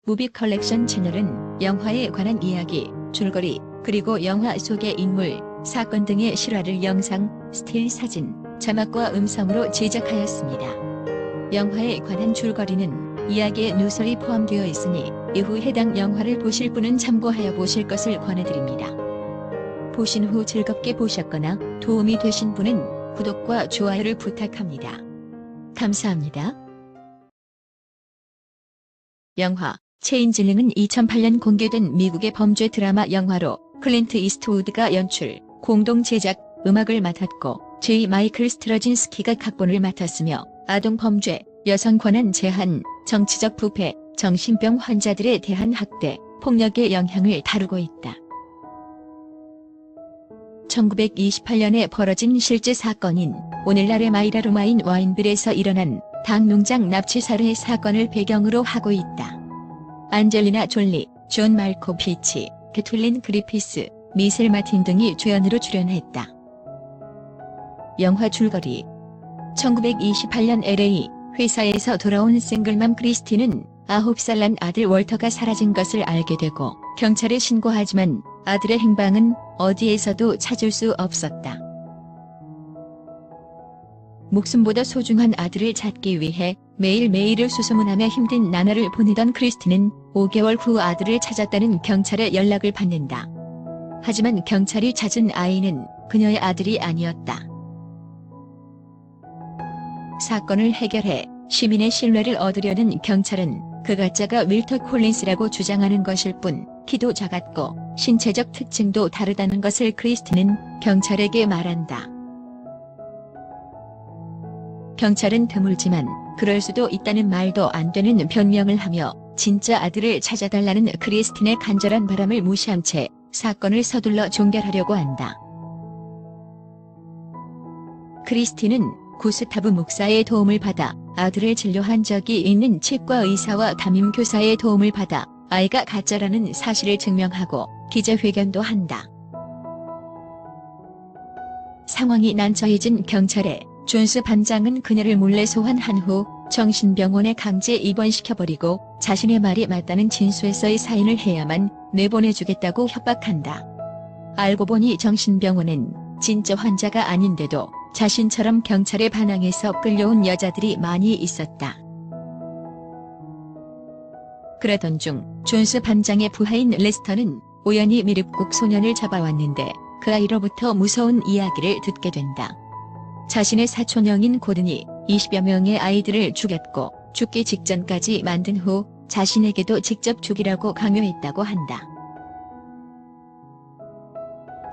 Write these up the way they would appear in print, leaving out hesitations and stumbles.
무비 컬렉션 채널은 영화에 관한 이야기, 줄거리, 그리고 영화 속의 인물, 사건 등의 실화를 영상, 스틸 사진, 자막과 음성으로 제작하였습니다. 영화에 관한 줄거리는 이야기의 누설이 포함되어 있으니 이후 해당 영화를 보실 분은 참고하여 보실 것을 권해드립니다. 보신 후 즐겁게 보셨거나 도움이 되신 분은 구독과 좋아요를 부탁합니다. 감사합니다. 영화 체인질링은 2008년 공개된 미국의 범죄 드라마 영화로 클린트 이스트우드가 연출, 공동 제작, 음악을 맡았고 J. 마이클 스트러진스키가 각본을 맡았으며 아동 범죄, 여성 권한 제한, 정치적 부패, 정신병 환자들에 대한 학대, 폭력의 영향을 다루고 있다. 1928년에 벌어진 실제 사건인 오늘날의 마이라루마인 와인빌에서 일어난 당 농장 납치 살해 사건을 배경으로 하고 있다. 안젤리나 졸리, 존 말코비치, 캐툴린 그리피스, 미셀 마틴 등이 주연으로 출연했다. 영화 줄거리 1928년 LA 회사에서 돌아온 싱글맘 크리스티는 9살 난 아들 월터가 사라진 것을 알게 되고 경찰에 신고하지만 아들의 행방은 어디에서도 찾을 수 없었다. 목숨보다 소중한 아들을 찾기 위해 매일매일을 수소문하며 힘든 나날을 보내던 크리스티는 5개월 후 아들을 찾았다는 경찰의 연락을 받는다. 하지만 경찰이 찾은 아이는 그녀의 아들이 아니었다. 사건을 해결해 시민의 신뢰를 얻으려는 경찰은 그 가짜가 윌터 콜린스라고 주장하는 것일 뿐 키도 작았고 신체적 특징도 다르다는 것을 크리스티는 경찰에게 말한다. 경찰은 드물지만 그럴 수도 있다는 말도 안 되는 변명을 하며 진짜 아들을 찾아달라는 크리스틴의 간절한 바람을 무시한 채 사건을 서둘러 종결하려고 한다. 크리스틴은 구스타브 목사의 도움을 받아 아들을 진료한 적이 있는 치과 의사와 담임 교사의 도움을 받아 아이가 가짜라는 사실을 증명하고 기자회견도 한다. 상황이 난처해진 경찰에 존스 반장은 그녀를 몰래 소환한 후 정신병원에 강제 입원시켜버리고 자신의 말이 맞다는 진술서에 사인을 해야만 내보내주겠다고 협박한다. 알고 보니 정신병원엔 진짜 환자가 아닌데도 자신처럼 경찰에 반항해서 끌려온 여자들이 많이 있었다. 그러던 중 존스 반장의 부하인 레스터는 우연히 미륵국 소년을 잡아왔는데 그 아이로부터 무서운 이야기를 듣게 된다. 자신의 사촌형인 고든이 20여 명의 아이들을 죽였고 죽기 직전까지 만든 후 자신에게도 직접 죽이라고 강요했다고 한다.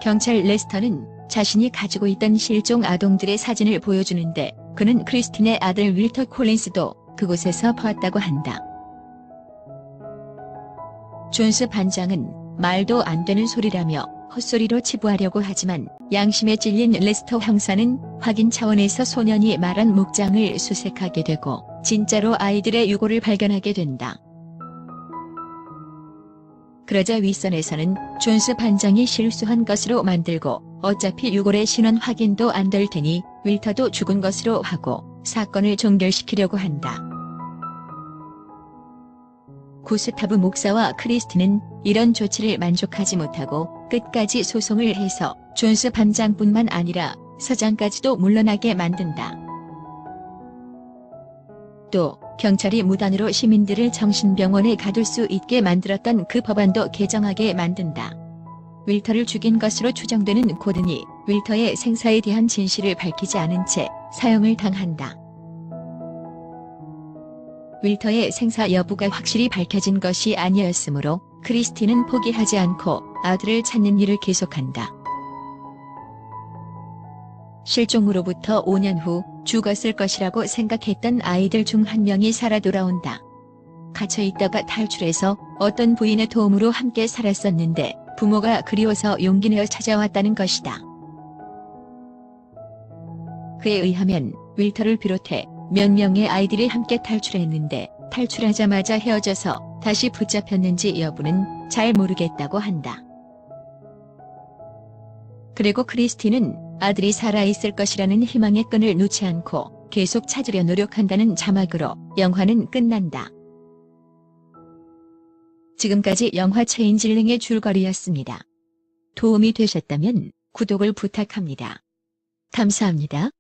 경찰 레스터는 자신이 가지고 있던 실종 아동들의 사진을 보여주는데 그는 크리스틴의 아들 윌터 콜린스도 그곳에서 보았다고 한다. 존스 반장은 말도 안 되는 소리라며 헛소리로 치부하려고 하지만 양심에 찔린 레스터 형사는 확인 차원에서 소년이 말한 목장을 수색하게 되고 진짜로 아이들의 유골을 발견하게 된다. 그러자 윗선에서는 존스 반장이 실수한 것으로 만들고 어차피 유골의 신원 확인도 안 될 테니 윌터도 죽은 것으로 하고 사건을 종결시키려고 한다. 구스타브 목사와 크리스티는 이런 조치를 만족하지 못하고 끝까지 소송을 해서 존스 반장뿐만 아니라 서장까지도 물러나게 만든다. 또 경찰이 무단으로 시민들을 정신병원에 가둘 수 있게 만들었던 그 법안도 개정하게 만든다. 윌터를 죽인 것으로 추정되는 고든이 윌터의 생사에 대한 진실을 밝히지 않은 채 사형을 당한다. 윌터의 생사 여부가 확실히 밝혀진 것이 아니었으므로 크리스티는 포기하지 않고 아들을 찾는 일을 계속한다. 실종으로부터 5년 후 죽었을 것이라고 생각했던 아이들 중 한 명이 살아 돌아온다. 갇혀있다가 탈출해서 어떤 부인의 도움으로 함께 살았었는데 부모가 그리워서 용기 내어 찾아왔다는 것이다. 그에 의하면 윌터를 비롯해 몇 명의 아이들이 함께 탈출했는데 탈출하자마자 헤어져서 다시 붙잡혔는지 여부는 잘 모르겠다고 한다. 그리고 크리스티는 아들이 살아있을 것이라는 희망의 끈을 놓지 않고 계속 찾으려 노력한다는 자막으로 영화는 끝난다. 지금까지 영화 체인질링의 줄거리였습니다. 도움이 되셨다면 구독을 부탁합니다. 감사합니다.